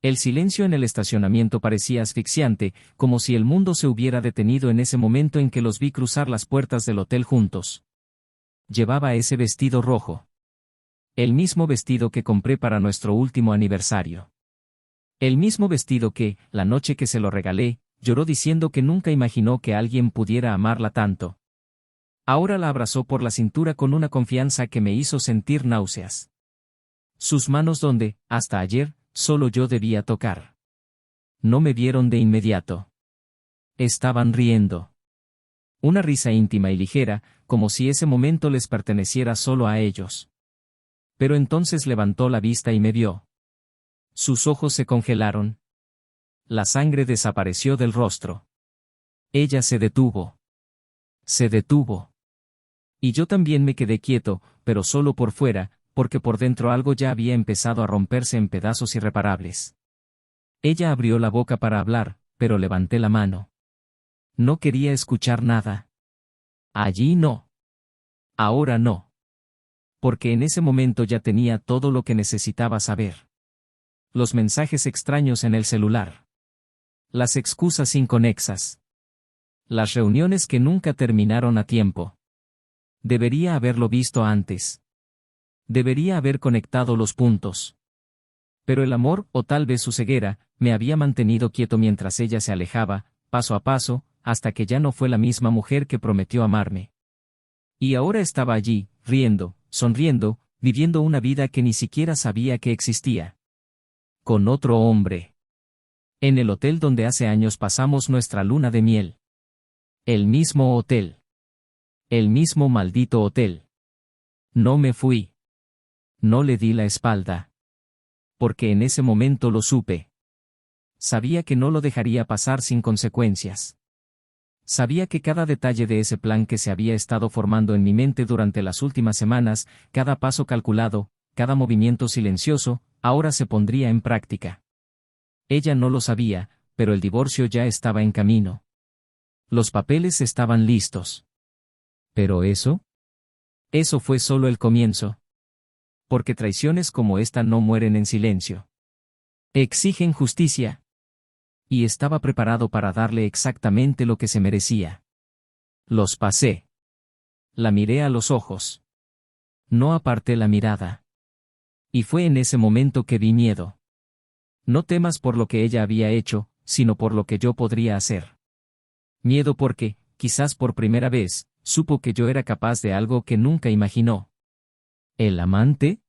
El silencio en el estacionamiento parecía asfixiante, como si el mundo se hubiera detenido en ese momento en que los vi cruzar las puertas del hotel juntos. Llevaba ese vestido rojo. El mismo vestido que compré para nuestro último aniversario. El mismo vestido que, la noche que se lo regalé, lloró diciendo que nunca imaginó que alguien pudiera amarla tanto. Ahora la abrazó por la cintura con una confianza que me hizo sentir náuseas. Sus manos donde, hasta ayer, solo yo debía tocar. No me vieron de inmediato. Estaban riendo. Una risa íntima y ligera, como si ese momento les perteneciera solo a ellos. Pero entonces levantó la vista y me vio. Sus ojos se congelaron. La sangre desapareció del rostro. Ella se detuvo. Se detuvo. Y yo también me quedé quieto, pero solo por fuera, porque por dentro algo ya había empezado a romperse en pedazos irreparables. Ella abrió la boca para hablar, pero levanté la mano. No quería escuchar nada. Allí no. Ahora no. Porque en ese momento ya tenía todo lo que necesitaba saber. Los mensajes extraños en el celular. Las excusas inconexas. Las reuniones que nunca terminaron a tiempo. Debería haberlo visto antes. Debería haber conectado los puntos. Pero el amor, o tal vez su ceguera, me había mantenido quieto mientras ella se alejaba, paso a paso, hasta que ya no fue la misma mujer que prometió amarme. Y ahora estaba allí, riendo, sonriendo, viviendo una vida que ni siquiera sabía que existía. Con otro hombre. En el hotel donde hace años pasamos nuestra luna de miel. El mismo hotel. El mismo maldito hotel. No me fui. No le di la espalda. Porque en ese momento lo supe. Sabía que no lo dejaría pasar sin consecuencias. Sabía que cada detalle de ese plan que se había estado formando en mi mente durante las últimas semanas, cada paso calculado, cada movimiento silencioso, ahora se pondría en práctica. Ella no lo sabía, pero el divorcio ya estaba en camino. Los papeles estaban listos. ¿Pero eso? Eso fue solo el comienzo. Porque traiciones como esta no mueren en silencio. Exigen justicia. Y estaba preparado para darle exactamente lo que se merecía. Los pasé. La miré a los ojos. No aparté la mirada. Y fue en ese momento que vi miedo. No temas por lo que ella había hecho, sino por lo que yo podría hacer. Miedo porque, quizás por primera vez, supo que yo era capaz de algo que nunca imaginó. ¿El amante?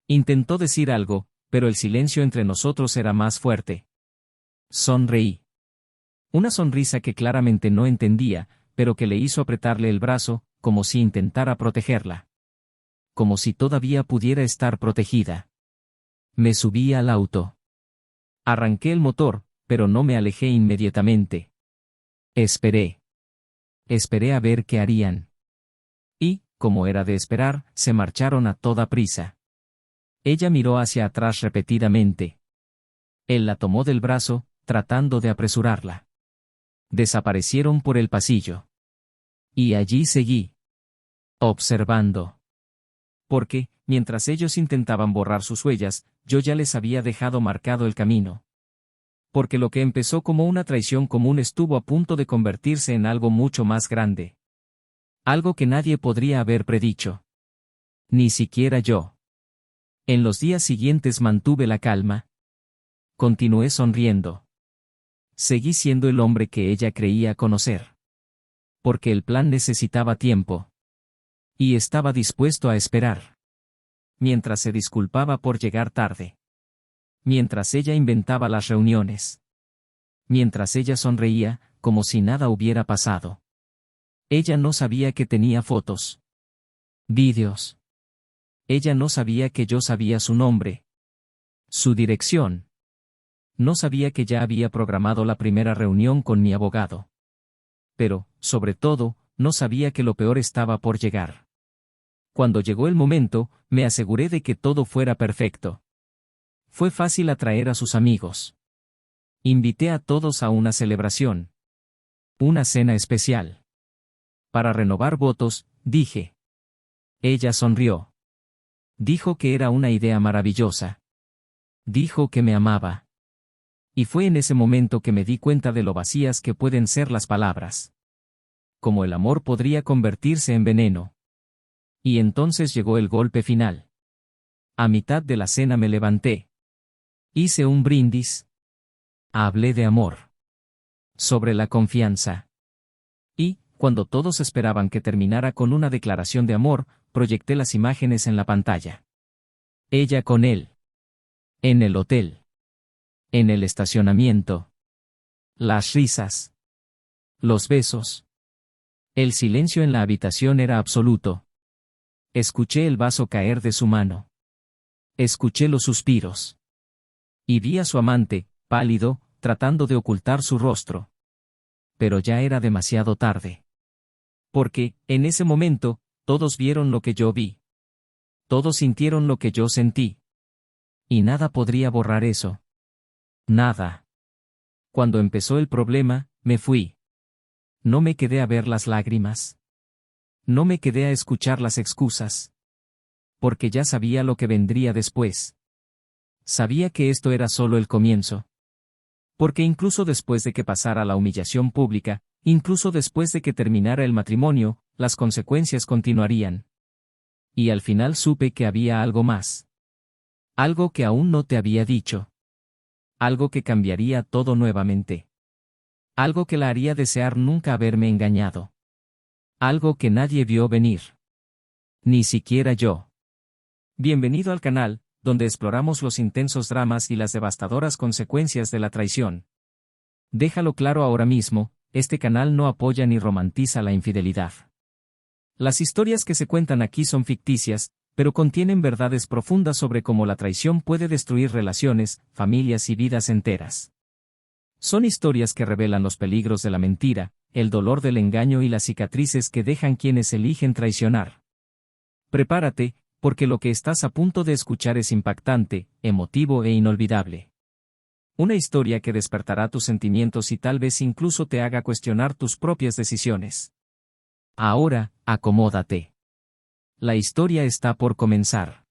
Intentó decir algo, pero el silencio entre nosotros era más fuerte. Sonreí. Una sonrisa que claramente no entendía, pero que le hizo apretarle el brazo, como si intentara protegerla. Como si todavía pudiera estar protegida. Me subí al auto. Arranqué el motor, pero no me alejé inmediatamente. Esperé. Esperé a ver qué harían. Y, como era de esperar, se marcharon a toda prisa. Ella miró hacia atrás repetidamente. Él la tomó del brazo, tratando de apresurarla. Desaparecieron por el pasillo. Y allí seguí. Observando. Porque, mientras ellos intentaban borrar sus huellas, yo ya les había dejado marcado el camino. Porque lo que empezó como una traición común estuvo a punto de convertirse en algo mucho más grande. Algo que nadie podría haber predicho. Ni siquiera yo. En los días siguientes mantuve la calma. Continué sonriendo. Seguí siendo el hombre que ella creía conocer. Porque el plan necesitaba tiempo. Y estaba dispuesto a esperar. Mientras se disculpaba por llegar tarde. Mientras ella inventaba las reuniones. Mientras ella sonreía, como si nada hubiera pasado. Ella no sabía que tenía fotos. Vídeos. Ella no sabía que yo sabía su nombre. Su dirección. No sabía que ya había programado la primera reunión con mi abogado. Pero, sobre todo, no sabía que lo peor estaba por llegar. Cuando llegó el momento, me aseguré de que todo fuera perfecto. Fue fácil atraer a sus amigos. Invité a todos a una celebración. Una cena especial. Para renovar votos, dije. Ella sonrió. Dijo que era una idea maravillosa. Dijo que me amaba. Y fue en ese momento que me di cuenta de lo vacías que pueden ser las palabras. Como el amor podría convertirse en veneno. Y entonces llegó el golpe final. A mitad de la cena me levanté. Hice un brindis. Hablé de amor. Sobre la confianza. Y, cuando todos esperaban que terminara con una declaración de amor, proyecté las imágenes en la pantalla. Ella con él. En el hotel. En el estacionamiento. Las risas. Los besos. El silencio en la habitación era absoluto. Escuché el vaso caer de su mano. Escuché los suspiros. Y vi a su amante, pálido, tratando de ocultar su rostro. Pero ya era demasiado tarde. Porque, en ese momento, todos vieron lo que yo vi. Todos sintieron lo que yo sentí. Y nada podría borrar eso. Nada. Cuando empezó el problema, me fui. No me quedé a ver las lágrimas. No me quedé a escuchar las excusas. Porque ya sabía lo que vendría después. Sabía que esto era solo el comienzo. Porque incluso después de que pasara la humillación pública, incluso después de que terminara el matrimonio, las consecuencias continuarían. Y al final supe que había algo más. Algo que aún no te había dicho. Algo que cambiaría todo nuevamente. Algo que la haría desear nunca haberme engañado. Algo que nadie vio venir. Ni siquiera yo. Bienvenido al canal, donde exploramos los intensos dramas y las devastadoras consecuencias de la traición. Déjalo claro ahora mismo, este canal no apoya ni romantiza la infidelidad. Las historias que se cuentan aquí son ficticias, pero contienen verdades profundas sobre cómo la traición puede destruir relaciones, familias y vidas enteras. Son historias que revelan los peligros de la mentira, el dolor del engaño y las cicatrices que dejan quienes eligen traicionar. Prepárate, porque lo que estás a punto de escuchar es impactante, emotivo e inolvidable. Una historia que despertará tus sentimientos y tal vez incluso te haga cuestionar tus propias decisiones. Ahora, acomódate. La historia está por comenzar.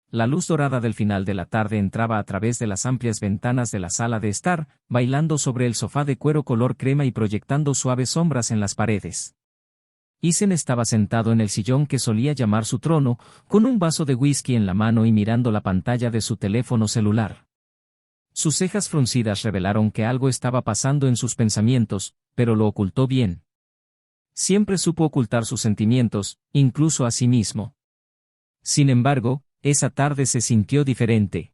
La luz dorada del final de la tarde entraba a través de las amplias ventanas de la sala de estar, bailando sobre el sofá de cuero color crema y proyectando suaves sombras en las paredes. Ethan estaba sentado en el sillón que solía llamar su trono, con un vaso de whisky en la mano y mirando la pantalla de su teléfono celular. Sus cejas fruncidas revelaron que algo estaba pasando en sus pensamientos, pero lo ocultó bien. Siempre supo ocultar sus sentimientos, incluso a sí mismo. Sin embargo, esa tarde se sintió diferente.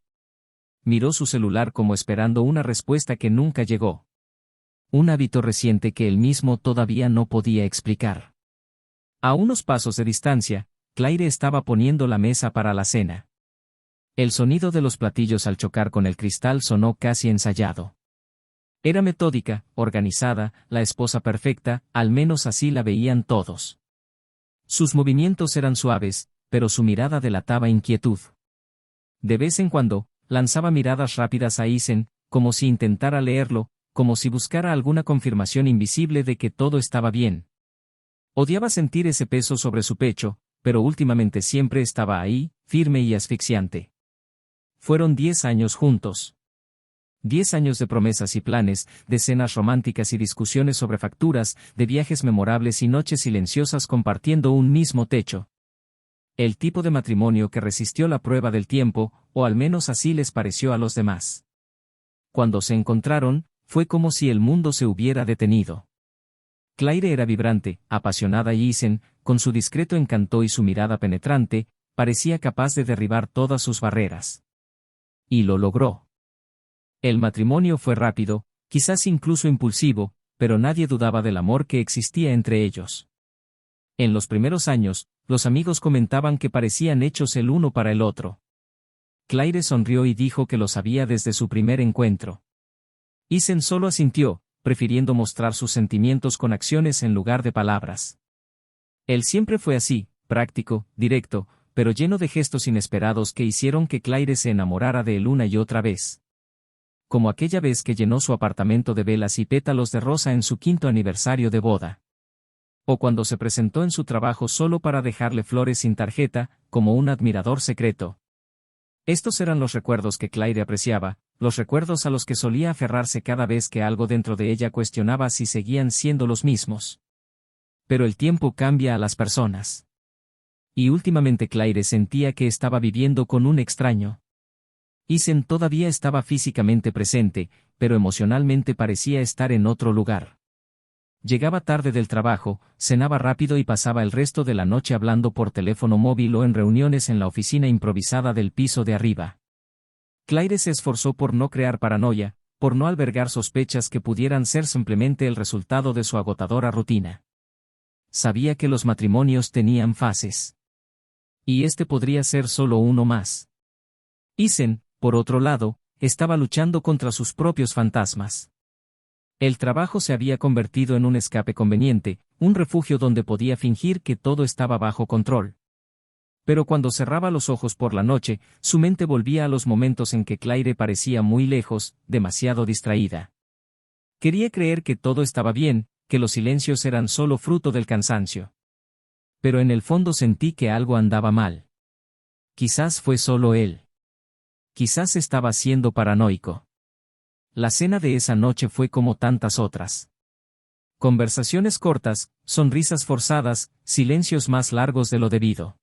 Miró su celular como esperando una respuesta que nunca llegó. Un hábito reciente que él mismo todavía no podía explicar. A unos pasos de distancia, Claire estaba poniendo la mesa para la cena. El sonido de los platillos al chocar con el cristal sonó casi ensayado. Era metódica, organizada, la esposa perfecta, al menos así la veían todos. Sus movimientos eran suaves, pero su mirada delataba inquietud. De vez en cuando, lanzaba miradas rápidas a Ethan, como si intentara leerlo, como si buscara alguna confirmación invisible de que todo estaba bien. Odiaba sentir ese peso sobre su pecho, pero últimamente siempre estaba ahí, firme y asfixiante. Fueron 10 años juntos. 10 años de promesas y planes, de cenas románticas y discusiones sobre facturas, de viajes memorables y noches silenciosas compartiendo un mismo techo. El tipo de matrimonio que resistió la prueba del tiempo, o al menos así les pareció a los demás. Cuando se encontraron, fue como si el mundo se hubiera detenido. Claire era vibrante, apasionada y Ethan, con su discreto encanto y su mirada penetrante, parecía capaz de derribar todas sus barreras. Y lo logró. El matrimonio fue rápido, quizás incluso impulsivo, pero nadie dudaba del amor que existía entre ellos. En los primeros años, los amigos comentaban que parecían hechos el uno para el otro. Claire sonrió y dijo que lo sabía desde su primer encuentro. Ethan solo asintió, prefiriendo mostrar sus sentimientos con acciones en lugar de palabras. Él siempre fue así, práctico, directo, pero lleno de gestos inesperados que hicieron que Claire se enamorara de él una y otra vez. Como aquella vez que llenó su apartamento de velas y pétalos de rosa en su 5º aniversario de boda. O cuando se presentó en su trabajo solo para dejarle flores sin tarjeta, como un admirador secreto. Estos eran los recuerdos que Claire apreciaba, los recuerdos a los que solía aferrarse cada vez que algo dentro de ella cuestionaba si seguían siendo los mismos. Pero el tiempo cambia a las personas. Y últimamente Claire sentía que estaba viviendo con un extraño. Isen todavía estaba físicamente presente, pero emocionalmente parecía estar en otro lugar. Llegaba tarde del trabajo, cenaba rápido y pasaba el resto de la noche hablando por teléfono móvil o en reuniones en la oficina improvisada del piso de arriba. Claire se esforzó por no crear paranoia, por no albergar sospechas que pudieran ser simplemente el resultado de su agotadora rutina. Sabía que los matrimonios tenían fases. Y este podría ser solo uno más. Isen, por otro lado, estaba luchando contra sus propios fantasmas. El trabajo se había convertido en un escape conveniente, un refugio donde podía fingir que todo estaba bajo control. Pero cuando cerraba los ojos por la noche, su mente volvía a los momentos en que Claire parecía muy lejos, demasiado distraída. Quería creer que todo estaba bien, que los silencios eran solo fruto del cansancio. Pero en el fondo sentí que algo andaba mal. Quizás fue solo él. Quizás estaba siendo paranoico. La cena de esa noche fue como tantas otras. Conversaciones cortas, sonrisas forzadas, silencios más largos de lo debido.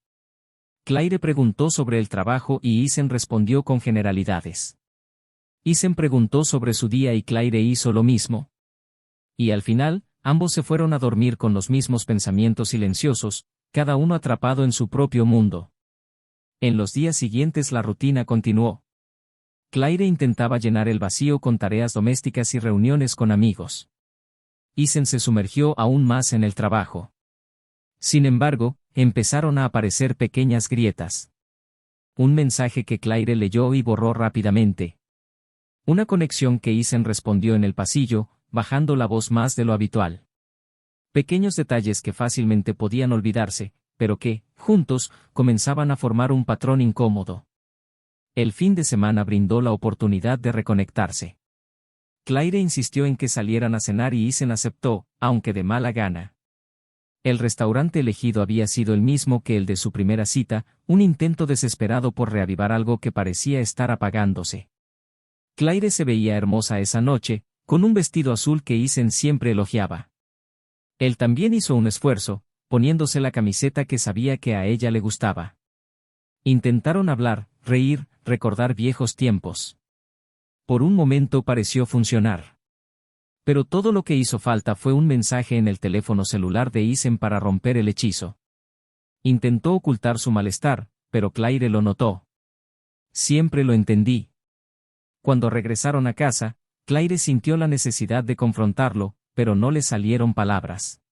Claire preguntó sobre el trabajo y Isen respondió con generalidades. Isen preguntó sobre su día y Claire hizo lo mismo. Y al final, ambos se fueron a dormir con los mismos pensamientos silenciosos, cada uno atrapado en su propio mundo. En los días siguientes la rutina continuó. Claire intentaba llenar el vacío con tareas domésticas y reuniones con amigos. Isen se sumergió aún más en el trabajo. Sin embargo, empezaron a aparecer pequeñas grietas. Un mensaje que Claire leyó y borró rápidamente. Una conexión que Isen respondió en el pasillo, bajando la voz más de lo habitual. Pequeños detalles que fácilmente podían olvidarse, pero que, juntos, comenzaban a formar un patrón incómodo. El fin de semana brindó la oportunidad de reconectarse. Claire insistió en que salieran a cenar y Isen aceptó, aunque de mala gana. El restaurante elegido había sido el mismo que el de su primera cita, un intento desesperado por reavivar algo que parecía estar apagándose. Claire se veía hermosa esa noche, con un vestido azul que Isen siempre elogiaba. Él también hizo un esfuerzo, poniéndose la camiseta que sabía que a ella le gustaba. Intentaron hablar, reír, recordar viejos tiempos. Por un momento pareció funcionar. Pero todo lo que hizo falta fue un mensaje en el teléfono celular de Isen para romper el hechizo. Intentó ocultar su malestar, pero Claire lo notó. Siempre lo entendí. Cuando regresaron a casa, Claire sintió la necesidad de confrontarlo, pero no le salieron palabras.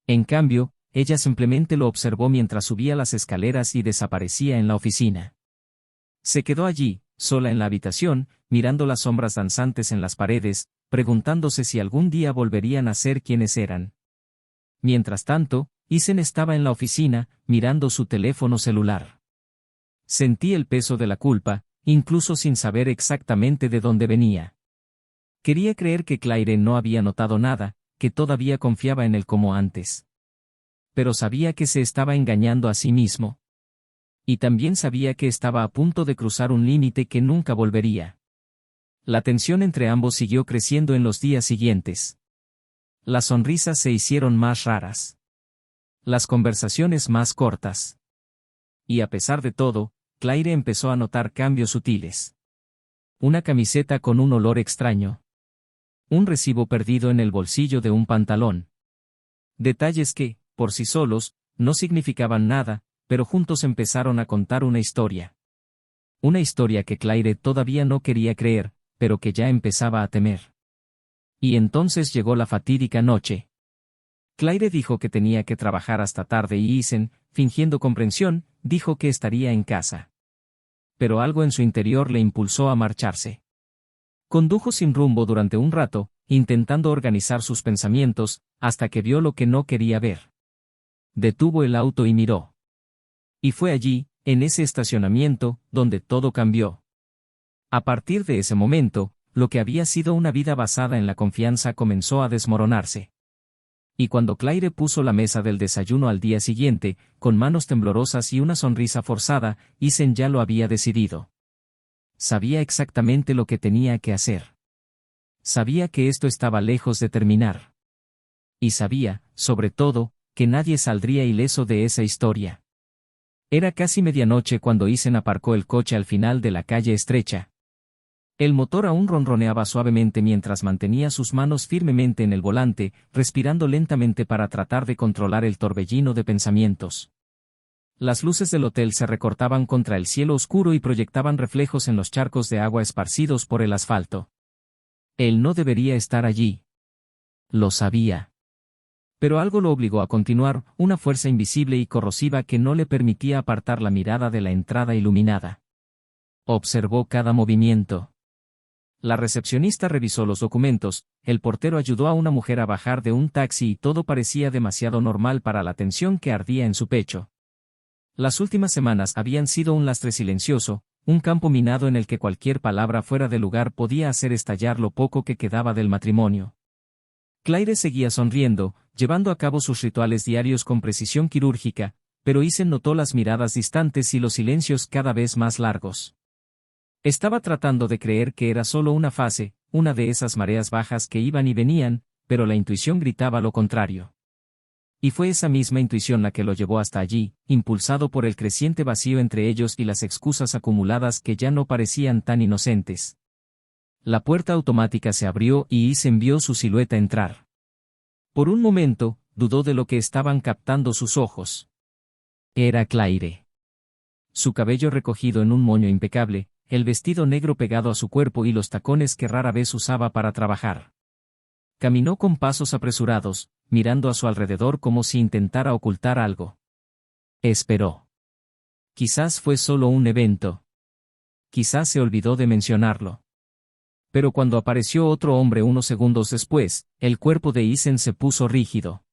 En cambio, ella simplemente lo observó mientras subía las escaleras y desaparecía en la oficina. Se quedó allí, sola en la habitación, mirando las sombras danzantes en las paredes, preguntándose si algún día volverían a ser quienes eran. Mientras tanto, Isen estaba en la oficina, mirando su teléfono celular. Sentí el peso de la culpa, incluso sin saber exactamente de dónde venía. Quería creer que Claire no había notado nada, que todavía confiaba en él como antes. Pero sabía que se estaba engañando a sí mismo. Y también sabía que estaba a punto de cruzar un límite que nunca volvería. La tensión entre ambos siguió creciendo en los días siguientes. Las sonrisas se hicieron más raras. Las conversaciones más cortas. Y a pesar de todo, Claire empezó a notar cambios sutiles. Una camiseta con un olor extraño. Un recibo perdido en el bolsillo de un pantalón. Detalles que, por sí solos, no significaban nada, pero juntos empezaron a contar una historia. Una historia que Claire todavía no quería creer, pero que ya empezaba a temer. Y entonces llegó la fatídica noche. Claire dijo que tenía que trabajar hasta tarde y Isen, fingiendo comprensión, dijo que estaría en casa. Pero algo en su interior le impulsó a marcharse. Condujo sin rumbo durante un rato, intentando organizar sus pensamientos, hasta que vio lo que no quería ver. Detuvo el auto y miró. Y fue allí, en ese estacionamiento, donde todo cambió. A partir de ese momento, lo que había sido una vida basada en la confianza comenzó a desmoronarse. Y cuando Claire puso la mesa del desayuno al día siguiente, con manos temblorosas y una sonrisa forzada, Isen ya lo había decidido. Sabía exactamente lo que tenía que hacer. Sabía que esto estaba lejos de terminar. Y sabía, sobre todo, que nadie saldría ileso de esa historia. Era casi medianoche cuando Isen aparcó el coche al final de la calle estrecha. El motor aún ronroneaba suavemente mientras mantenía sus manos firmemente en el volante, respirando lentamente para tratar de controlar el torbellino de pensamientos. Las luces del hotel se recortaban contra el cielo oscuro y proyectaban reflejos en los charcos de agua esparcidos por el asfalto. Él no debería estar allí. Lo sabía. Pero algo lo obligó a continuar, una fuerza invisible y corrosiva que no le permitía apartar la mirada de la entrada iluminada. Observó cada movimiento. La recepcionista revisó los documentos, el portero ayudó a una mujer a bajar de un taxi y todo parecía demasiado normal para la tensión que ardía en su pecho. Las últimas semanas habían sido un lastre silencioso, un campo minado en el que cualquier palabra fuera de lugar podía hacer estallar lo poco que quedaba del matrimonio. Claire seguía sonriendo, llevando a cabo sus rituales diarios con precisión quirúrgica, pero Isen notó las miradas distantes y los silencios cada vez más largos. Estaba tratando de creer que era solo una fase, una de esas mareas bajas que iban y venían, pero la intuición gritaba lo contrario. Y fue esa misma intuición la que lo llevó hasta allí, impulsado por el creciente vacío entre ellos y las excusas acumuladas que ya no parecían tan inocentes. La puerta automática se abrió y Isen vio su silueta entrar. Por un momento, dudó de lo que estaban captando sus ojos. Era Claire. Su cabello recogido en un moño impecable, el vestido negro pegado a su cuerpo y los tacones que rara vez usaba para trabajar. Caminó con pasos apresurados, mirando a su alrededor como si intentara ocultar algo. Esperó. Quizás fue solo un evento. Quizás se olvidó de mencionarlo. Pero cuando apareció otro hombre unos segundos después, el cuerpo de Isen se puso rígido.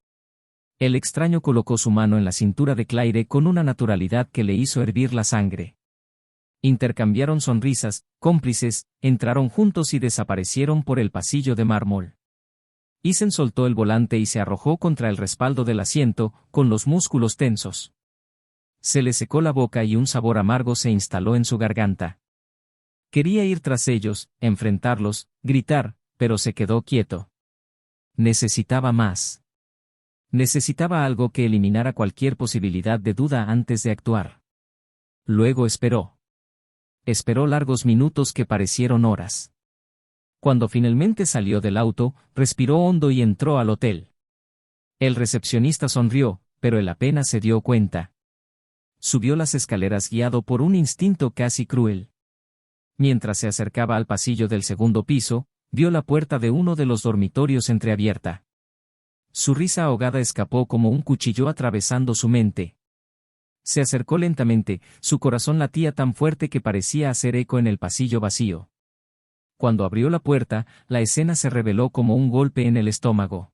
El extraño colocó su mano en la cintura de Claire con una naturalidad que le hizo hervir la sangre. Intercambiaron sonrisas, cómplices, entraron juntos y desaparecieron por el pasillo de mármol. Isen soltó el volante y se arrojó contra el respaldo del asiento, con los músculos tensos. Se le secó la boca y un sabor amargo se instaló en su garganta. Quería ir tras ellos, enfrentarlos, gritar, pero se quedó quieto. Necesitaba más. Necesitaba algo que eliminara cualquier posibilidad de duda antes de actuar. Luego esperó. Esperó largos minutos que parecieron horas. Cuando finalmente salió del auto, respiró hondo y entró al hotel. El recepcionista sonrió, pero él apenas se dio cuenta. Subió las escaleras guiado por un instinto casi cruel. Mientras se acercaba al pasillo del segundo piso, vio la puerta de uno de los dormitorios entreabierta. Su risa ahogada escapó como un cuchillo atravesando su mente. Se acercó lentamente, su corazón latía tan fuerte que parecía hacer eco en el pasillo vacío. Cuando abrió la puerta, la escena se reveló como un golpe en el estómago.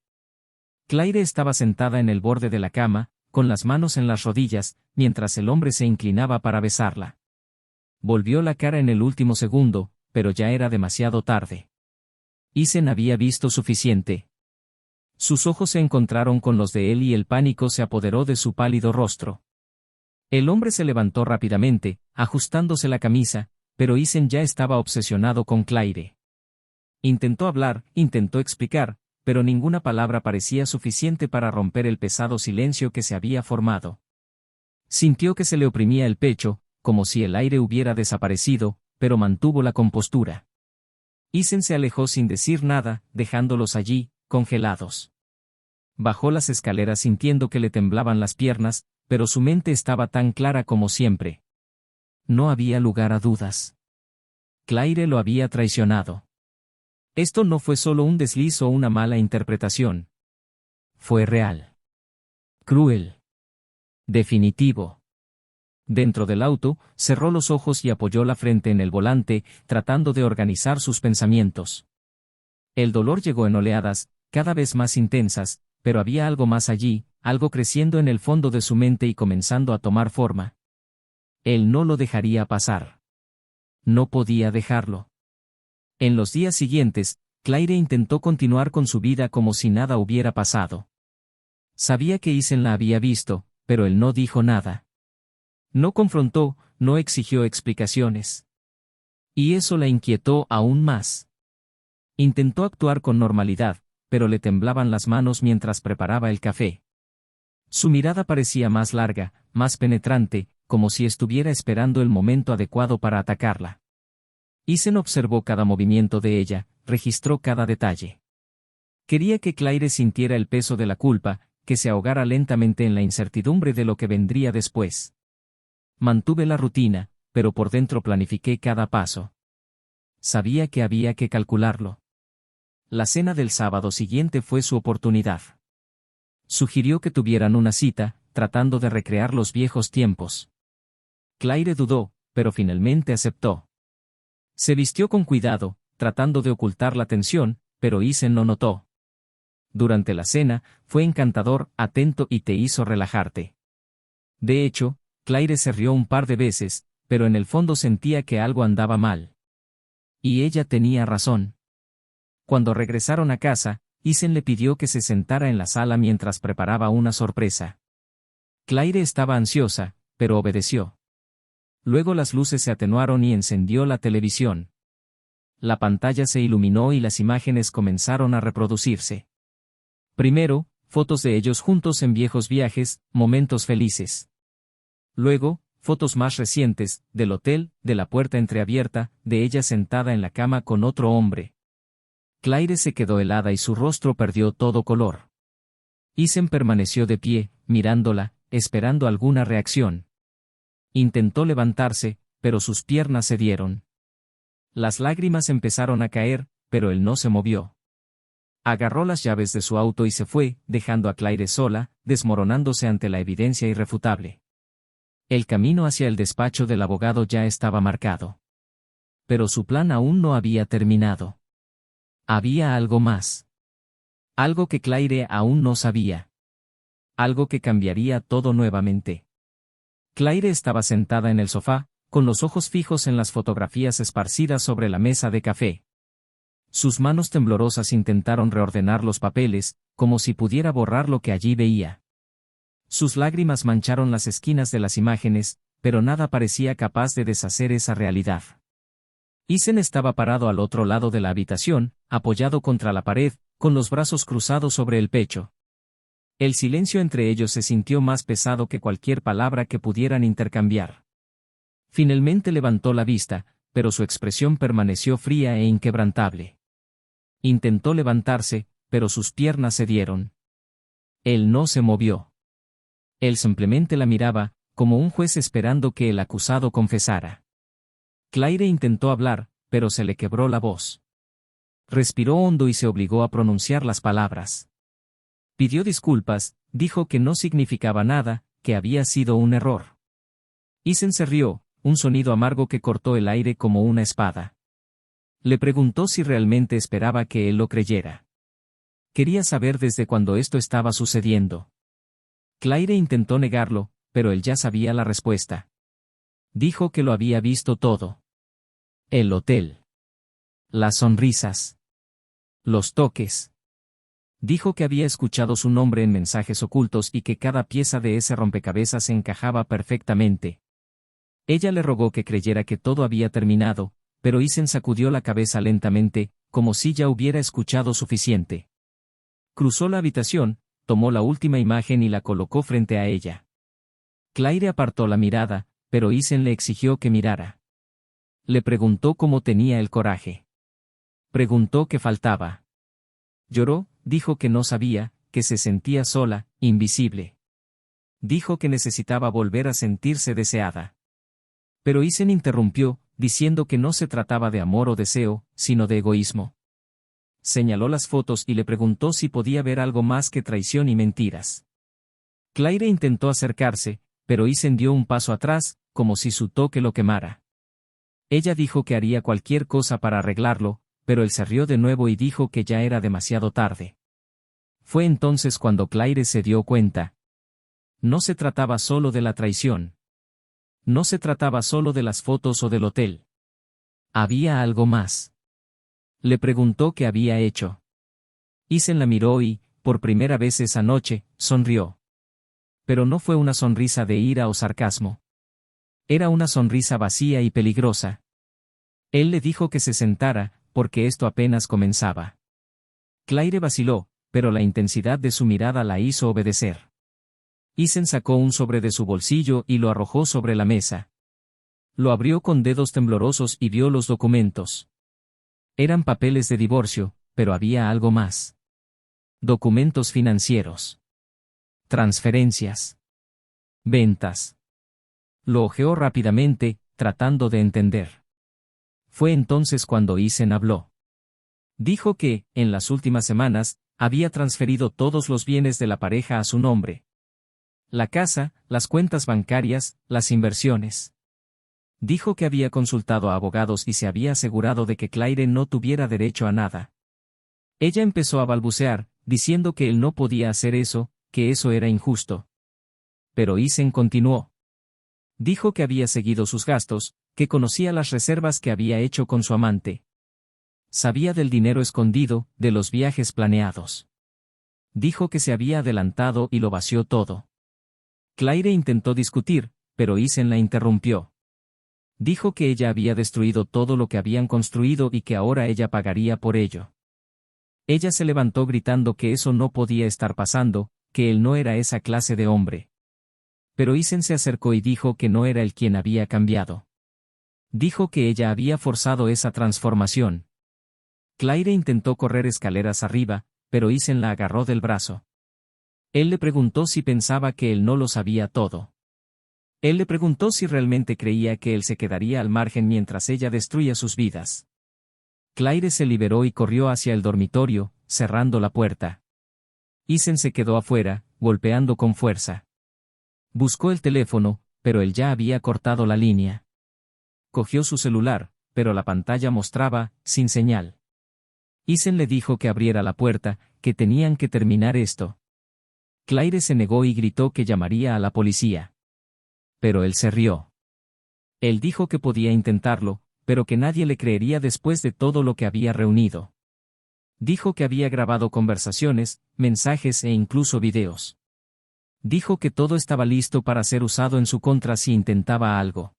Claire estaba sentada en el borde de la cama, con las manos en las rodillas, mientras el hombre se inclinaba para besarla. Volvió la cara en el último segundo, pero ya era demasiado tarde. Isen había visto suficiente. Sus ojos se encontraron con los de él y el pánico se apoderó de su pálido rostro. El hombre se levantó rápidamente, ajustándose la camisa, pero Isen ya estaba obsesionado con Claire. Intentó hablar, intentó explicar, pero ninguna palabra parecía suficiente para romper el pesado silencio que se había formado. Sintió que se le oprimía el pecho, como si el aire hubiera desaparecido, pero mantuvo la compostura. Isen se alejó sin decir nada, dejándolos allí, congelados. Bajó las escaleras sintiendo que le temblaban las piernas, pero su mente estaba tan clara como siempre. No había lugar a dudas. Claire lo había traicionado. Esto no fue solo un desliz o una mala interpretación. Fue real. Cruel. Definitivo. Dentro del auto, cerró los ojos y apoyó la frente en el volante, tratando de organizar sus pensamientos. El dolor llegó en oleadas, cada vez más intensas, pero había algo más allí, algo creciendo en el fondo de su mente y comenzando a tomar forma. Él no lo dejaría pasar. No podía dejarlo. En los días siguientes, Claire intentó continuar con su vida como si nada hubiera pasado. Sabía que Isen la había visto, pero él no dijo nada. No confrontó, no exigió explicaciones. Y eso la inquietó aún más. Intentó actuar con normalidad, pero le temblaban las manos mientras preparaba el café. Su mirada parecía más larga, más penetrante, como si estuviera esperando el momento adecuado para atacarla. Isen observó cada movimiento de ella, registró cada detalle. Quería que Claire sintiera el peso de la culpa, que se ahogara lentamente en la incertidumbre de lo que vendría después. Mantuve la rutina, pero por dentro planifiqué cada paso. Sabía que había que calcularlo. La cena del sábado siguiente fue su oportunidad. Sugirió que tuvieran una cita, tratando de recrear los viejos tiempos. Claire dudó, pero finalmente aceptó. Se vistió con cuidado, tratando de ocultar la tensión, pero Isen lo notó. Durante la cena, fue encantador, atento y te hizo relajarte. De hecho, Claire se rió un par de veces, pero en el fondo sentía que algo andaba mal. Y ella tenía razón. Cuando regresaron a casa, Isen le pidió que se sentara en la sala mientras preparaba una sorpresa. Claire estaba ansiosa, pero obedeció. Luego las luces se atenuaron y encendió la televisión. La pantalla se iluminó y las imágenes comenzaron a reproducirse. Primero, fotos de ellos juntos en viejos viajes, momentos felices. Luego, fotos más recientes, del hotel, de la puerta entreabierta, de ella sentada en la cama con otro hombre. Claire se quedó helada y su rostro perdió todo color. Isen permaneció de pie, mirándola, esperando alguna reacción. Intentó levantarse, pero sus piernas cedieron. Las lágrimas empezaron a caer, pero él no se movió. Agarró las llaves de su auto y se fue, dejando a Claire sola, desmoronándose ante la evidencia irrefutable. El camino hacia el despacho del abogado ya estaba marcado. Pero su plan aún no había terminado. Había algo más. Algo que Claire aún no sabía. Algo que cambiaría todo nuevamente. Claire estaba sentada en el sofá, con los ojos fijos en las fotografías esparcidas sobre la mesa de café. Sus manos temblorosas intentaron reordenar los papeles, como si pudiera borrar lo que allí veía. Sus lágrimas mancharon las esquinas de las imágenes, pero nada parecía capaz de deshacer esa realidad. Isen estaba parado al otro lado de la habitación, apoyado contra la pared, con los brazos cruzados sobre el pecho. El silencio entre ellos se sintió más pesado que cualquier palabra que pudieran intercambiar. Finalmente levantó la vista, pero su expresión permaneció fría e inquebrantable. Intentó levantarse, pero sus piernas cedieron. Él no se movió. Él simplemente la miraba, como un juez esperando que el acusado confesara. Claire intentó hablar, pero se le quebró la voz. Respiró hondo y se obligó a pronunciar las palabras. Pidió disculpas, dijo que no significaba nada, que había sido un error. Isen se rió, un sonido amargo que cortó el aire como una espada. Le preguntó si realmente esperaba que él lo creyera. Quería saber desde cuándo esto estaba sucediendo. Claire intentó negarlo, pero él ya sabía la respuesta. Dijo que lo había visto todo. El hotel. Las sonrisas. Los toques. Dijo que había escuchado su nombre en mensajes ocultos y que cada pieza de ese rompecabezas se encajaba perfectamente. Ella le rogó que creyera que todo había terminado, pero Isen sacudió la cabeza lentamente, como si ya hubiera escuchado suficiente. Cruzó la habitación, tomó la última imagen y la colocó frente a ella. Claire apartó la mirada, pero Isen le exigió que mirara. Le preguntó cómo tenía el coraje. Preguntó qué faltaba. Lloró, dijo que no sabía, que se sentía sola, invisible. Dijo que necesitaba volver a sentirse deseada. Pero Isen interrumpió, diciendo que no se trataba de amor o deseo, sino de egoísmo. Señaló las fotos y le preguntó si podía ver algo más que traición y mentiras. Claire intentó acercarse, pero Isen dio un paso atrás, como si su toque lo quemara. Ella dijo que haría cualquier cosa para arreglarlo, pero él se rió de nuevo y dijo que ya era demasiado tarde. Fue entonces cuando Claire se dio cuenta. No se trataba solo de la traición. No se trataba solo de las fotos o del hotel. Había algo más. Le preguntó qué había hecho. Isen la miró y, por primera vez esa noche, sonrió. Pero no fue una sonrisa de ira o sarcasmo. Era una sonrisa vacía y peligrosa. Él le dijo que se sentara, porque esto apenas comenzaba. Claire vaciló, pero la intensidad de su mirada la hizo obedecer. Eisen sacó un sobre de su bolsillo y lo arrojó sobre la mesa. Lo abrió con dedos temblorosos y vio los documentos. Eran papeles de divorcio, pero había algo más. Documentos financieros. Transferencias. Ventas. Lo hojeó rápidamente, tratando de entender. Fue entonces cuando Eisen habló. Dijo que, en las últimas semanas, había transferido todos los bienes de la pareja a su nombre. La casa, las cuentas bancarias, las inversiones. Dijo que había consultado a abogados y se había asegurado de que Claire no tuviera derecho a nada. Ella empezó a balbucear, diciendo que él no podía hacer eso, que eso era injusto. Pero Eisen continuó. Dijo que había seguido sus gastos, que conocía las reservas que había hecho con su amante. Sabía del dinero escondido, de los viajes planeados. Dijo que se había adelantado y lo vació todo. Claire intentó discutir, pero Eisen la interrumpió. Dijo que ella había destruido todo lo que habían construido y que ahora ella pagaría por ello. Ella se levantó gritando que eso no podía estar pasando, que él no era esa clase de hombre. Pero Eisen se acercó y dijo que no era él quien había cambiado. Dijo que ella había forzado esa transformación. Claire intentó correr escaleras arriba, pero Eisen la agarró del brazo. Él le preguntó si pensaba que él no lo sabía todo. Él le preguntó si realmente creía que él se quedaría al margen mientras ella destruía sus vidas. Claire se liberó y corrió hacia el dormitorio, cerrando la puerta. Eisen se quedó afuera, golpeando con fuerza. Buscó el teléfono, pero él ya había cortado la línea. Cogió su celular, pero la pantalla mostraba, sin señal. Eisen le dijo que abriera la puerta, que tenían que terminar esto. Claire se negó y gritó que llamaría a la policía. Pero él se rió. Él dijo que podía intentarlo, pero que nadie le creería después de todo lo que había reunido. Dijo que había grabado conversaciones, mensajes e incluso videos. Dijo que todo estaba listo para ser usado en su contra si intentaba algo.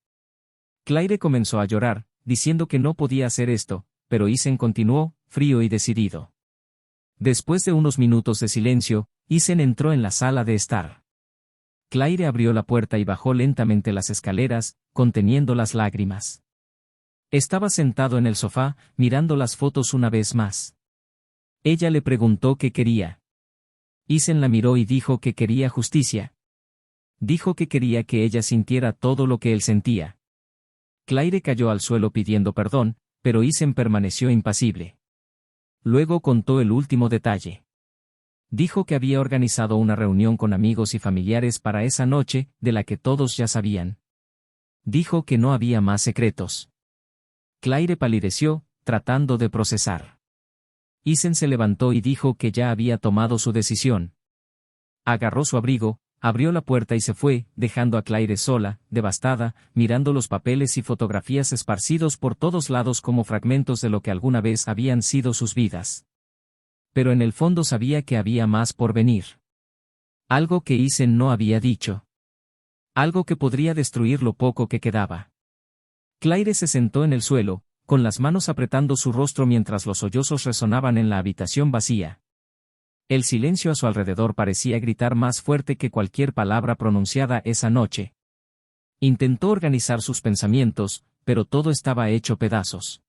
Claire comenzó a llorar, diciendo que no podía hacer esto, pero Eisen continuó, frío y decidido. Después de unos minutos de silencio, Eisen entró en la sala de estar. Claire abrió la puerta y bajó lentamente las escaleras, conteniendo las lágrimas. Estaba sentado en el sofá, mirando las fotos una vez más. Ella le preguntó qué quería. Eisen la miró y dijo que quería justicia. Dijo que quería que ella sintiera todo lo que él sentía. Claire cayó al suelo pidiendo perdón, pero Eisen permaneció impasible. Luego contó el último detalle. Dijo que había organizado una reunión con amigos y familiares para esa noche, de la que todos ya sabían. Dijo que no había más secretos. Claire palideció, tratando de procesar. Eisen se levantó y dijo que ya había tomado su decisión. Agarró su abrigo, abrió la puerta y se fue, dejando a Claire sola, devastada, mirando los papeles y fotografías esparcidos por todos lados como fragmentos de lo que alguna vez habían sido sus vidas. Pero en el fondo sabía que había más por venir. Algo que Eisen no había dicho. Algo que podría destruir lo poco que quedaba. Claire se sentó en el suelo, con las manos apretando su rostro mientras los sollozos resonaban en la habitación vacía. El silencio a su alrededor parecía gritar más fuerte que cualquier palabra pronunciada esa noche. Intentó organizar sus pensamientos, pero todo estaba hecho pedazos.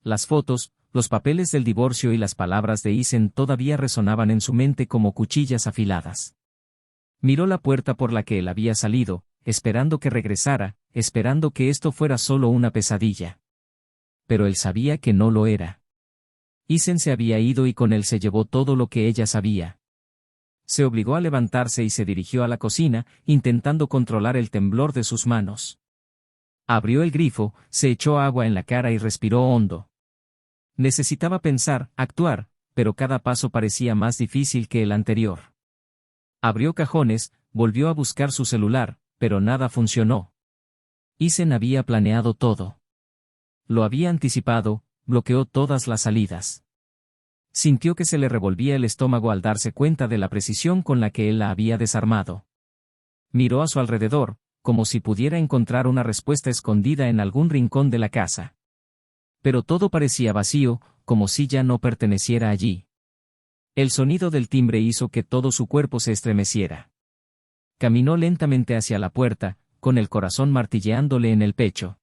Las fotos, los papeles del divorcio y las palabras de Eisen todavía resonaban en su mente como cuchillas afiladas. Miró la puerta por la que él había salido, esperando que regresara, esperando que esto fuera solo una pesadilla. Pero él sabía que no lo era. Eisen se había ido y con él se llevó todo lo que ella sabía. Se obligó a levantarse y se dirigió a la cocina, intentando controlar el temblor de sus manos. Abrió el grifo, se echó agua en la cara y respiró hondo. Necesitaba pensar, actuar, pero cada paso parecía más difícil que el anterior. Abrió cajones, volvió a buscar su celular, pero nada funcionó. Eisen había planeado todo. Lo había anticipado, bloqueó todas las salidas. Sintió que se le revolvía el estómago al darse cuenta de la precisión con la que él la había desarmado. Miró a su alrededor, como si pudiera encontrar una respuesta escondida en algún rincón de la casa. Pero todo parecía vacío, como si ya no perteneciera allí. El sonido del timbre hizo que todo su cuerpo se estremeciera. Caminó lentamente hacia la puerta, con el corazón martilleándole en el pecho.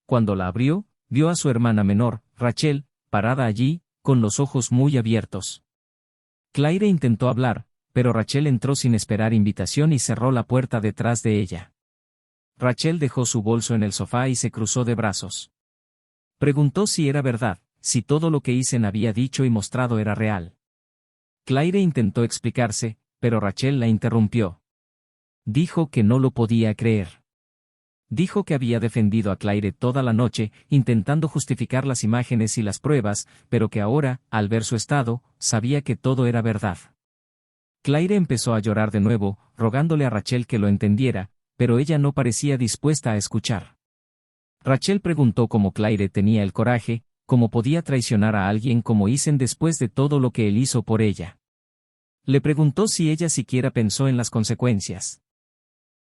Cuando la abrió, vio a su hermana menor, Rachel, parada allí, con los ojos muy abiertos. Claire intentó hablar, pero Rachel entró sin esperar invitación y cerró la puerta detrás de ella. Rachel dejó su bolso en el sofá y se cruzó de brazos. Preguntó si era verdad, si todo lo que Isen había dicho y mostrado era real. Claire intentó explicarse, pero Rachel la interrumpió. Dijo que no lo podía creer. Dijo que había defendido a Claire toda la noche, intentando justificar las imágenes y las pruebas, pero que ahora, al ver su estado, sabía que todo era verdad. Claire empezó a llorar de nuevo, rogándole a Rachel que lo entendiera, pero ella no parecía dispuesta a escuchar. Rachel preguntó cómo Claire tenía el coraje, cómo podía traicionar a alguien como Isen después de todo lo que él hizo por ella. Le preguntó si ella siquiera pensó en las consecuencias.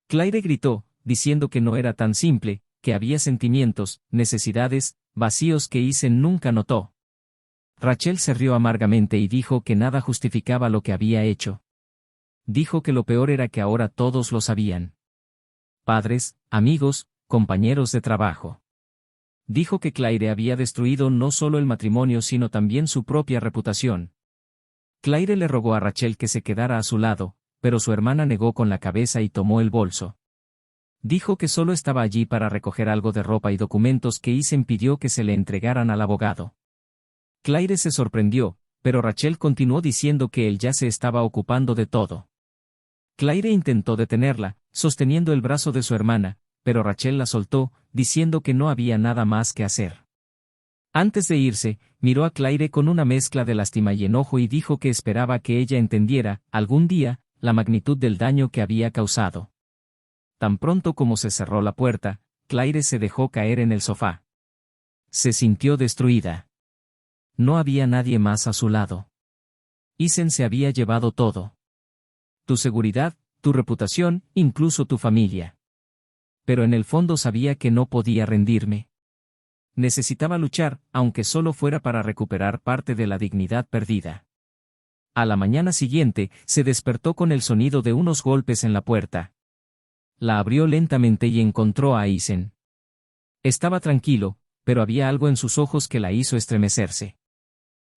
Claire gritó, diciendo que no era tan simple, que había sentimientos, necesidades, vacíos que Isen nunca notó. Rachel se rió amargamente y dijo que nada justificaba lo que había hecho. Dijo que lo peor era que ahora todos lo sabían. Padres, amigos, compañeros de trabajo. Dijo que Claire había destruido no solo el matrimonio sino también su propia reputación. Claire le rogó a Rachel que se quedara a su lado, pero su hermana negó con la cabeza y tomó el bolso. Dijo que solo estaba allí para recoger algo de ropa y documentos que Isen pidió que se le entregaran al abogado. Claire se sorprendió, pero Rachel continuó diciendo que él ya se estaba ocupando de todo. Claire intentó detenerla, sosteniendo el brazo de su hermana, pero Rachel la soltó, diciendo que no había nada más que hacer. Antes de irse, miró a Claire con una mezcla de lástima y enojo y dijo que esperaba que ella entendiera, algún día, la magnitud del daño que había causado. Tan pronto como se cerró la puerta, Claire se dejó caer en el sofá. Se sintió destruida. No había nadie más a su lado. Isen se había llevado todo. Tu seguridad, tu reputación, incluso tu familia. Pero en el fondo sabía que no podía rendirme. Necesitaba luchar, aunque solo fuera para recuperar parte de la dignidad perdida. A la mañana siguiente, se despertó con el sonido de unos golpes en la puerta. La abrió lentamente y encontró a Isen. Estaba tranquilo, pero había algo en sus ojos que la hizo estremecerse.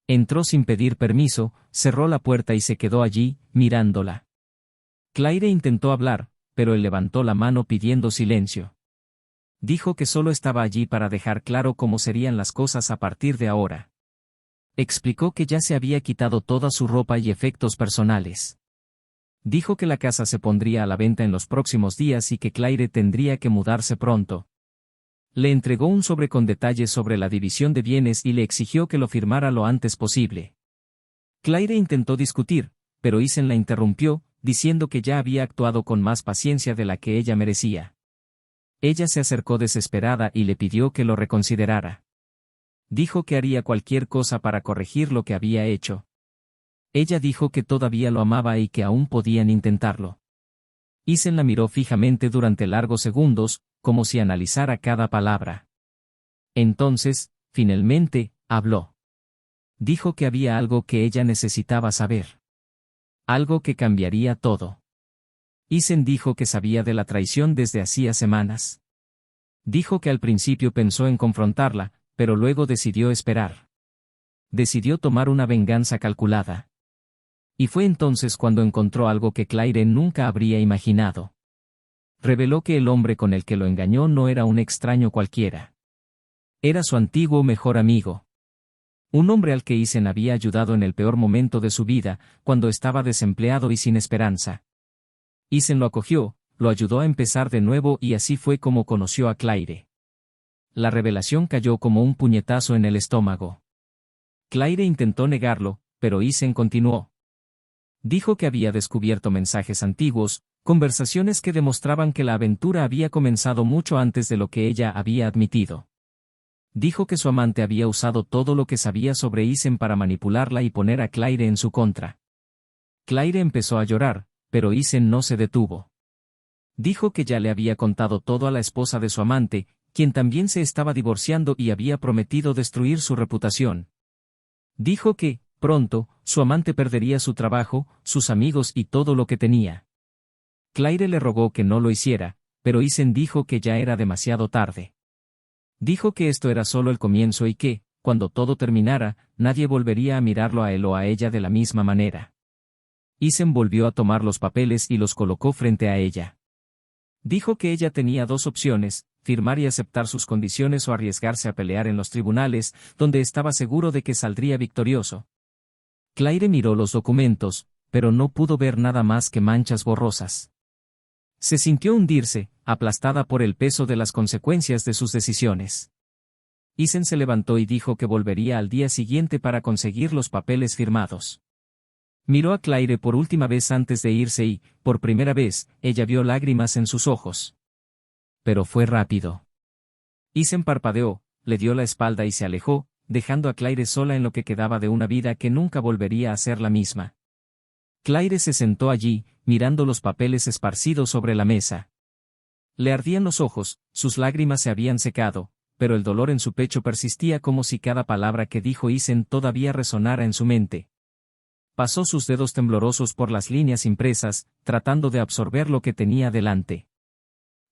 Entró sin pedir permiso, cerró la puerta y se quedó allí, mirándola. Claire intentó hablar, pero él levantó la mano pidiendo silencio. Dijo que solo estaba allí para dejar claro cómo serían las cosas a partir de ahora. Explicó que ya se había quitado toda su ropa y efectos personales. Dijo que la casa se pondría a la venta en los próximos días y que Claire tendría que mudarse pronto. Le entregó un sobre con detalles sobre la división de bienes y le exigió que lo firmara lo antes posible. Claire intentó discutir, pero Isen la interrumpió, diciendo que ya había actuado con más paciencia de la que ella merecía. Ella se acercó desesperada y le pidió que lo reconsiderara. Dijo que haría cualquier cosa para corregir lo que había hecho. Ella dijo que todavía lo amaba y que aún podían intentarlo. Isen la miró fijamente durante largos segundos, como si analizara cada palabra. Entonces, finalmente, habló. Dijo que había algo que ella necesitaba saber. Algo que cambiaría todo. Isen dijo que sabía de la traición desde hacía semanas. Dijo que al principio pensó en confrontarla, pero luego decidió esperar. Decidió tomar una venganza calculada. Y fue entonces cuando encontró algo que Claire nunca habría imaginado. Reveló que el hombre con el que lo engañó no era un extraño cualquiera. Era su antiguo mejor amigo. Un hombre al que Isen había ayudado en el peor momento de su vida, cuando estaba desempleado y sin esperanza. Isen lo acogió, lo ayudó a empezar de nuevo y así fue como conoció a Claire. La revelación cayó como un puñetazo en el estómago. Claire intentó negarlo, pero Isen continuó. Dijo que había descubierto mensajes antiguos, conversaciones que demostraban que la aventura había comenzado mucho antes de lo que ella había admitido. Dijo que su amante había usado todo lo que sabía sobre Isen para manipularla y poner a Claire en su contra. Claire empezó a llorar, pero Isen no se detuvo. Dijo que ya le había contado todo a la esposa de su amante, quien también se estaba divorciando y había prometido destruir su reputación. Dijo que, pronto, su amante perdería su trabajo, sus amigos y todo lo que tenía. Claire le rogó que no lo hiciera, pero Isen dijo que ya era demasiado tarde. Dijo que esto era solo el comienzo y que, cuando todo terminara, nadie volvería a mirarlo a él o a ella de la misma manera. Isen volvió a tomar los papeles y los colocó frente a ella. Dijo que ella tenía dos opciones, firmar y aceptar sus condiciones o arriesgarse a pelear en los tribunales, donde estaba seguro de que saldría victorioso. Claire miró los documentos, pero no pudo ver nada más que manchas borrosas. Se sintió hundirse, aplastada por el peso de las consecuencias de sus decisiones. Isen se levantó y dijo que volvería al día siguiente para conseguir los papeles firmados. Miró a Claire por última vez antes de irse y, por primera vez, ella vio lágrimas en sus ojos. Pero fue rápido. Isen parpadeó, le dio la espalda y se alejó, dejando a Claire sola en lo que quedaba de una vida que nunca volvería a ser la misma. Claire se sentó allí, mirando los papeles esparcidos sobre la mesa. Le ardían los ojos, sus lágrimas se habían secado, pero el dolor en su pecho persistía como si cada palabra que dijo Isen todavía resonara en su mente. Pasó sus dedos temblorosos por las líneas impresas, tratando de absorber lo que tenía delante.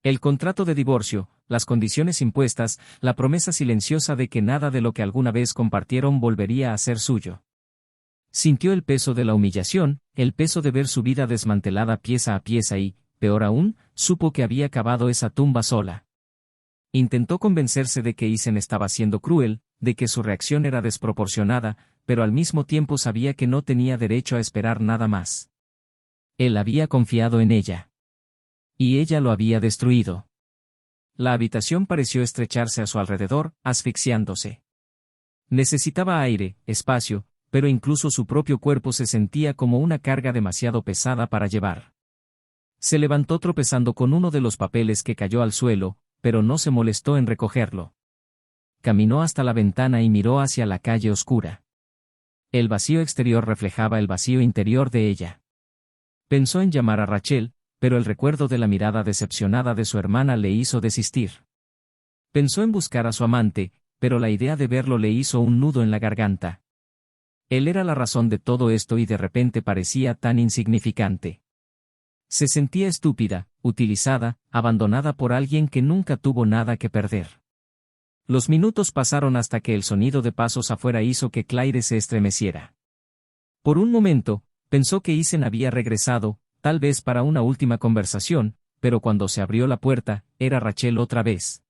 El contrato de divorcio, las condiciones impuestas, la promesa silenciosa de que nada de lo que alguna vez compartieron volvería a ser suyo. Sintió el peso de la humillación, el peso de ver su vida desmantelada pieza a pieza y, peor aún, supo que había cavado esa tumba sola. Intentó convencerse de que Isen estaba siendo cruel, de que su reacción era desproporcionada, pero al mismo tiempo sabía que no tenía derecho a esperar nada más. Él había confiado en ella. Y ella lo había destruido. La habitación pareció estrecharse a su alrededor, asfixiándose. Necesitaba aire, espacio, pero incluso su propio cuerpo se sentía como una carga demasiado pesada para llevar. Se levantó tropezando con uno de los papeles que cayó al suelo, pero no se molestó en recogerlo. Caminó hasta la ventana y miró hacia la calle oscura. El vacío exterior reflejaba el vacío interior de ella. Pensó en llamar a Rachel, pero el recuerdo de la mirada decepcionada de su hermana le hizo desistir. Pensó en buscar a su amante, pero la idea de verlo le hizo un nudo en la garganta. Él era la razón de todo esto y de repente parecía tan insignificante. Se sentía estúpida, utilizada, abandonada por alguien que nunca tuvo nada que perder. Los minutos pasaron hasta que el sonido de pasos afuera hizo que Claire se estremeciera. Por un momento, pensó que Isen había regresado, tal vez para una última conversación, pero cuando se abrió la puerta, era Rachel otra vez.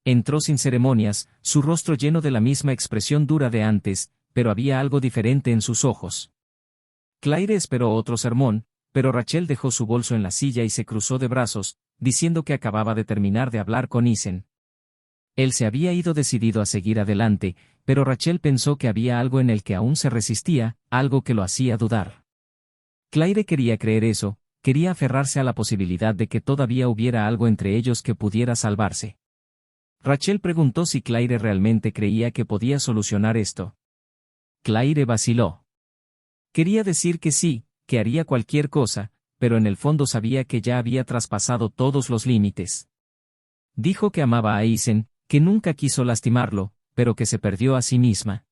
Entró sin ceremonias, su rostro lleno de la misma expresión dura de antes, pero había algo diferente en sus ojos. Claire esperó otro sermón, pero Rachel dejó su bolso en la silla y se cruzó de brazos, diciendo que acababa de terminar de hablar con Isen. Él se había ido decidido a seguir adelante, pero Rachel pensó que había algo en el que aún se resistía, algo que lo hacía dudar. Claire quería creer eso, quería aferrarse a la posibilidad de que todavía hubiera algo entre ellos que pudiera salvarse. Rachel preguntó si Claire realmente creía que podía solucionar esto. Claire vaciló. Quería decir que sí, que haría cualquier cosa, pero en el fondo sabía que ya había traspasado todos los límites. Dijo que amaba a Isen, que nunca quiso lastimarlo, pero que se perdió a sí misma.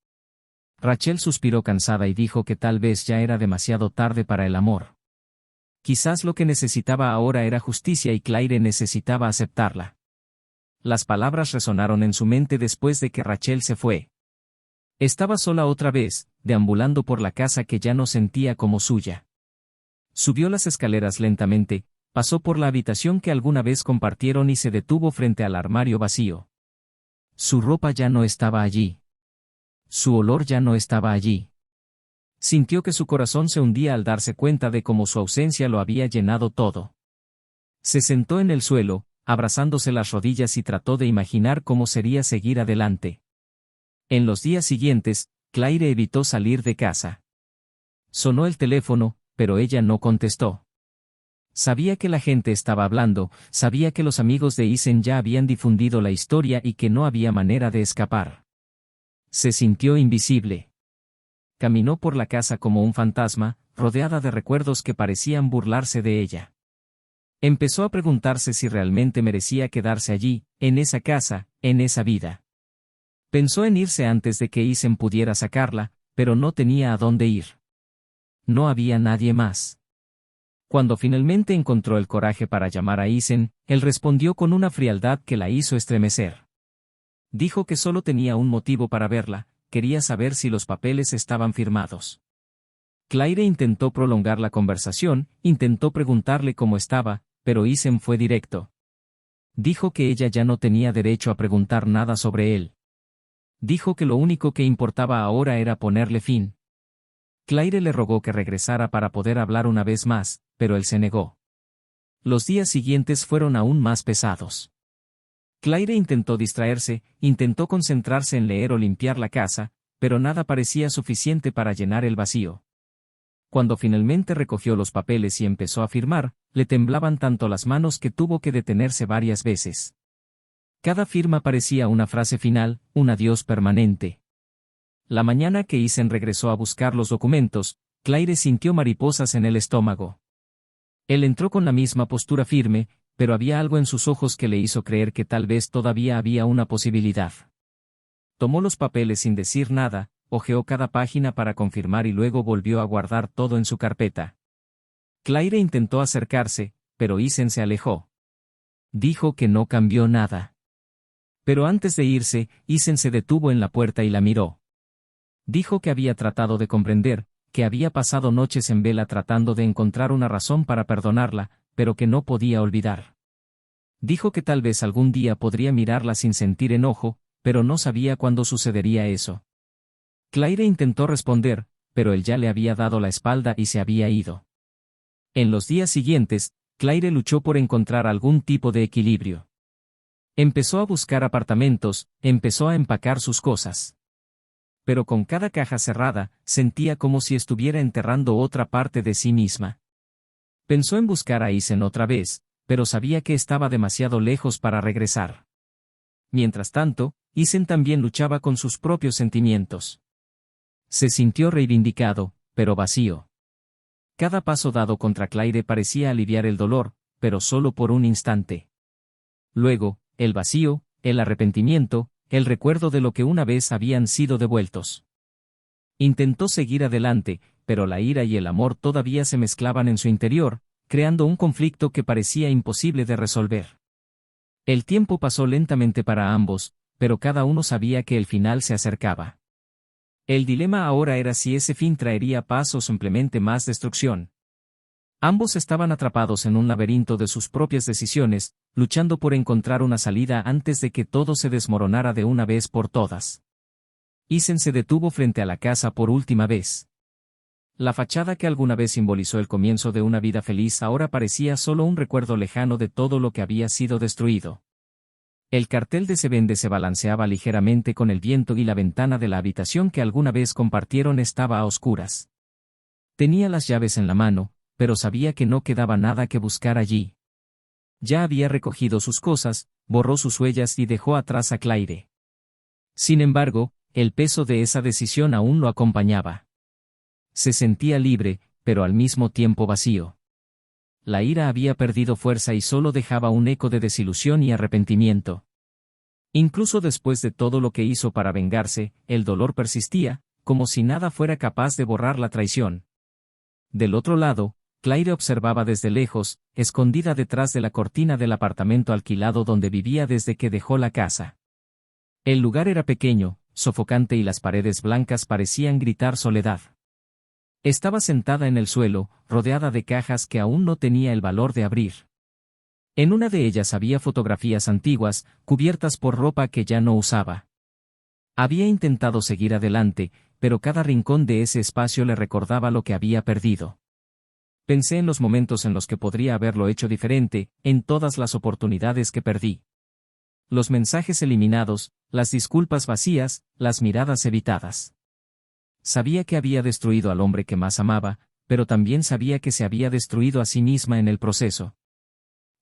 Rachel suspiró cansada y dijo que tal vez ya era demasiado tarde para el amor. Quizás lo que necesitaba ahora era justicia y Claire necesitaba aceptarla. Las palabras resonaron en su mente después de que Rachel se fue. Estaba sola otra vez, deambulando por la casa que ya no sentía como suya. Subió las escaleras lentamente, pasó por la habitación que alguna vez compartieron y se detuvo frente al armario vacío. Su ropa ya no estaba allí. Su olor ya no estaba allí. Sintió que su corazón se hundía al darse cuenta de cómo su ausencia lo había llenado todo. Se sentó en el suelo, abrazándose las rodillas y trató de imaginar cómo sería seguir adelante. En los días siguientes, Claire evitó salir de casa. Sonó el teléfono, pero ella no contestó. Sabía que la gente estaba hablando, sabía que los amigos de Isen ya habían difundido la historia y que no había manera de escapar. Se sintió invisible. Caminó por la casa como un fantasma, rodeada de recuerdos que parecían burlarse de ella. Empezó a preguntarse si realmente merecía quedarse allí, en esa casa, en esa vida. Pensó en irse antes de que Isen pudiera sacarla, pero no tenía a dónde ir. No había nadie más. Cuando finalmente encontró el coraje para llamar a Isen, él respondió con una frialdad que la hizo estremecer. Dijo que solo tenía un motivo para verla, quería saber si los papeles estaban firmados. Claire intentó prolongar la conversación, intentó preguntarle cómo estaba, pero Isen fue directo. Dijo que ella ya no tenía derecho a preguntar nada sobre él. Dijo que lo único que importaba ahora era ponerle fin. Claire le rogó que regresara para poder hablar una vez más, pero él se negó. Los días siguientes fueron aún más pesados. Claire intentó distraerse, intentó concentrarse en leer o limpiar la casa, pero nada parecía suficiente para llenar el vacío. Cuando finalmente recogió los papeles y empezó a firmar, le temblaban tanto las manos que tuvo que detenerse varias veces. Cada firma parecía una frase final, un adiós permanente. La mañana que Isen regresó a buscar los documentos, Claire sintió mariposas en el estómago. Él entró con la misma postura firme, pero había algo en sus ojos que le hizo creer que tal vez todavía había una posibilidad. Tomó los papeles sin decir nada, hojeó cada página para confirmar y luego volvió a guardar todo en su carpeta. Claire intentó acercarse, pero Isen se alejó. Dijo que no cambió nada. Pero antes de irse, Isen se detuvo en la puerta y la miró. Dijo que había tratado de comprender, que había pasado noches en vela tratando de encontrar una razón para perdonarla, pero que no podía olvidar. Dijo que tal vez algún día podría mirarla sin sentir enojo, pero no sabía cuándo sucedería eso. Claire intentó responder, pero él ya le había dado la espalda y se había ido. En los días siguientes, Claire luchó por encontrar algún tipo de equilibrio. Empezó a buscar apartamentos, empezó a empacar sus cosas. Pero con cada caja cerrada, sentía como si estuviera enterrando otra parte de sí misma. Pensó en buscar a Isen otra vez, pero sabía que estaba demasiado lejos para regresar. Mientras tanto, Isen también luchaba con sus propios sentimientos. Se sintió reivindicado, pero vacío. Cada paso dado contra Claire parecía aliviar el dolor, pero solo por un instante. Luego, el vacío, el arrepentimiento, el recuerdo de lo que una vez habían sido devueltos. Intentó seguir adelante, pero la ira y el amor todavía se mezclaban en su interior, creando un conflicto que parecía imposible de resolver. El tiempo pasó lentamente para ambos, pero cada uno sabía que el final se acercaba. El dilema ahora era si ese fin traería paz o simplemente más destrucción. Ambos estaban atrapados en un laberinto de sus propias decisiones, luchando por encontrar una salida antes de que todo se desmoronara de una vez por todas. Isen se detuvo frente a la casa por última vez. La fachada que alguna vez simbolizó el comienzo de una vida feliz ahora parecía solo un recuerdo lejano de todo lo que había sido destruido. El cartel de Se vende se balanceaba ligeramente con el viento y la ventana de la habitación que alguna vez compartieron estaba a oscuras. Tenía las llaves en la mano, pero sabía que no quedaba nada que buscar allí. Ya había recogido sus cosas, borró sus huellas y dejó atrás a Claire. Sin embargo, el peso de esa decisión aún lo acompañaba. Se sentía libre, pero al mismo tiempo vacío. La ira había perdido fuerza y solo dejaba un eco de desilusión y arrepentimiento. Incluso después de todo lo que hizo para vengarse, el dolor persistía, como si nada fuera capaz de borrar la traición. Del otro lado, Claire observaba desde lejos, escondida detrás de la cortina del apartamento alquilado donde vivía desde que dejó la casa. El lugar era pequeño, sofocante y las paredes blancas parecían gritar soledad. Estaba sentada en el suelo, rodeada de cajas que aún no tenía el valor de abrir. En una de ellas había fotografías antiguas, cubiertas por ropa que ya no usaba. Había intentado seguir adelante, pero cada rincón de ese espacio le recordaba lo que había perdido. Pensé en los momentos en los que podría haberlo hecho diferente, en todas las oportunidades que perdí. Los mensajes eliminados, las disculpas vacías, las miradas evitadas. Sabía que había destruido al hombre que más amaba, pero también sabía que se había destruido a sí misma en el proceso.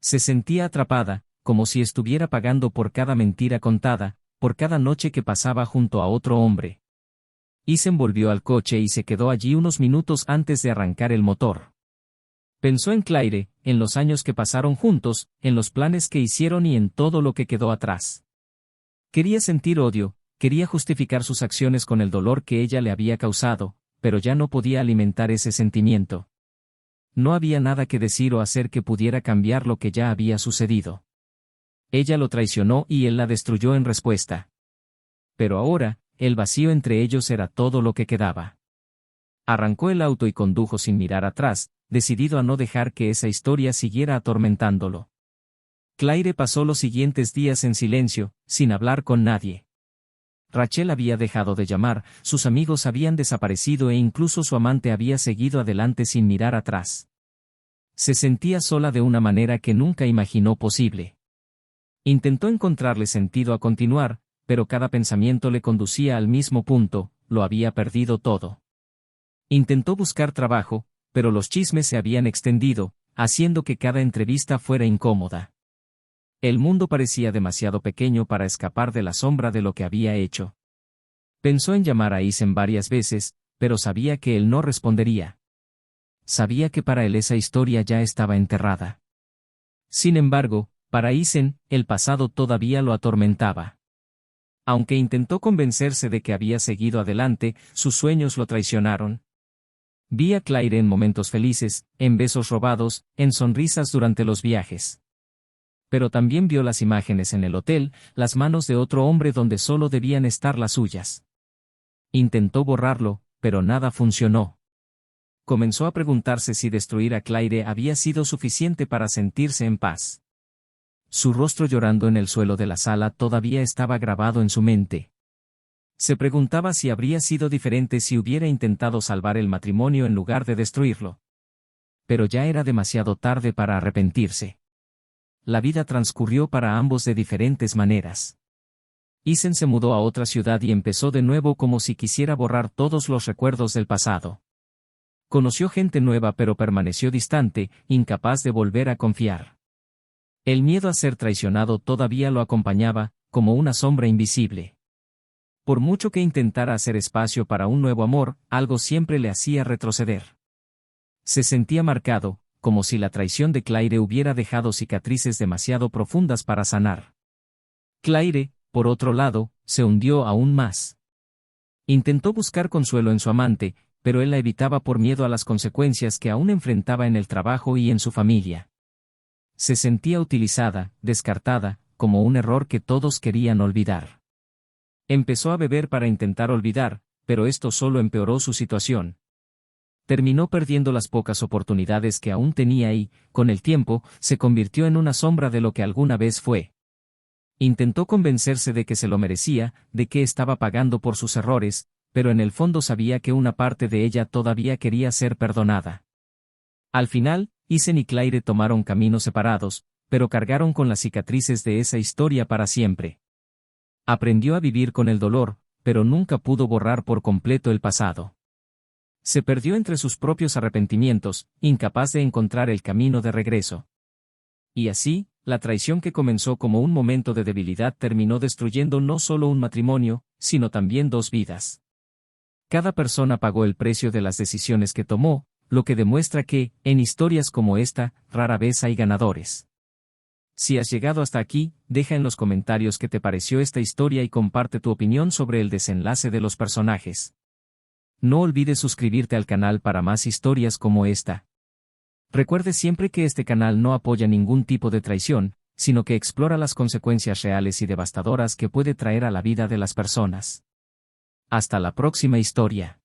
Se sentía atrapada, como si estuviera pagando por cada mentira contada, por cada noche que pasaba junto a otro hombre. Isen volvió al coche y se quedó allí unos minutos antes de arrancar el motor. Pensó en Claire, en los años que pasaron juntos, en los planes que hicieron y en todo lo que quedó atrás. Quería sentir odio, quería justificar sus acciones con el dolor que ella le había causado, pero ya no podía alimentar ese sentimiento. No había nada que decir o hacer que pudiera cambiar lo que ya había sucedido. Ella lo traicionó y él la destruyó en respuesta. Pero ahora, el vacío entre ellos era todo lo que quedaba. Arrancó el auto y condujo sin mirar atrás, decidido a no dejar que esa historia siguiera atormentándolo. Claire pasó los siguientes días en silencio, sin hablar con nadie. Rachel había dejado de llamar, sus amigos habían desaparecido e incluso su amante había seguido adelante sin mirar atrás. Se sentía sola de una manera que nunca imaginó posible. Intentó encontrarle sentido a continuar, pero cada pensamiento le conducía al mismo punto, lo había perdido todo. Intentó buscar trabajo, pero los chismes se habían extendido, haciendo que cada entrevista fuera incómoda. El mundo parecía demasiado pequeño para escapar de la sombra de lo que había hecho. Pensó en llamar a Isen varias veces, pero sabía que él no respondería. Sabía que para él esa historia ya estaba enterrada. Sin embargo, para Isen, el pasado todavía lo atormentaba. Aunque intentó convencerse de que había seguido adelante, sus sueños lo traicionaron. Vi a Claire en momentos felices, en besos robados, en sonrisas durante los viajes. Pero también vio las imágenes en el hotel, las manos de otro hombre donde solo debían estar las suyas. Intentó borrarlo, pero nada funcionó. Comenzó a preguntarse si destruir a Claire había sido suficiente para sentirse en paz. Su rostro llorando en el suelo de la sala todavía estaba grabado en su mente. Se preguntaba si habría sido diferente si hubiera intentado salvar el matrimonio en lugar de destruirlo. Pero ya era demasiado tarde para arrepentirse. La vida transcurrió para ambos de diferentes maneras. Isen se mudó a otra ciudad y empezó de nuevo como si quisiera borrar todos los recuerdos del pasado. Conoció gente nueva pero permaneció distante, incapaz de volver a confiar. El miedo a ser traicionado todavía lo acompañaba, como una sombra invisible. Por mucho que intentara hacer espacio para un nuevo amor, algo siempre le hacía retroceder. Se sentía marcado, como si la traición de Claire hubiera dejado cicatrices demasiado profundas para sanar. Claire, por otro lado, se hundió aún más. Intentó buscar consuelo en su amante, pero él la evitaba por miedo a las consecuencias que aún enfrentaba en el trabajo y en su familia. Se sentía utilizada, descartada, como un error que todos querían olvidar. Empezó a beber para intentar olvidar, pero esto solo empeoró su situación. Terminó perdiendo las pocas oportunidades que aún tenía y, con el tiempo, se convirtió en una sombra de lo que alguna vez fue. Intentó convencerse de que se lo merecía, de que estaba pagando por sus errores, pero en el fondo sabía que una parte de ella todavía quería ser perdonada. Al final, Isen y Claire tomaron caminos separados, pero cargaron con las cicatrices de esa historia para siempre. Aprendió a vivir con el dolor, pero nunca pudo borrar por completo el pasado. Se perdió entre sus propios arrepentimientos, incapaz de encontrar el camino de regreso. Y así, la traición que comenzó como un momento de debilidad terminó destruyendo no solo un matrimonio, sino también dos vidas. Cada persona pagó el precio de las decisiones que tomó, lo que demuestra que, en historias como esta, rara vez hay ganadores. Si has llegado hasta aquí, deja en los comentarios qué te pareció esta historia y comparte tu opinión sobre el desenlace de los personajes. No olvides suscribirte al canal para más historias como esta. Recuerde siempre que este canal no apoya ningún tipo de traición, sino que explora las consecuencias reales y devastadoras que puede traer a la vida de las personas. Hasta la próxima historia.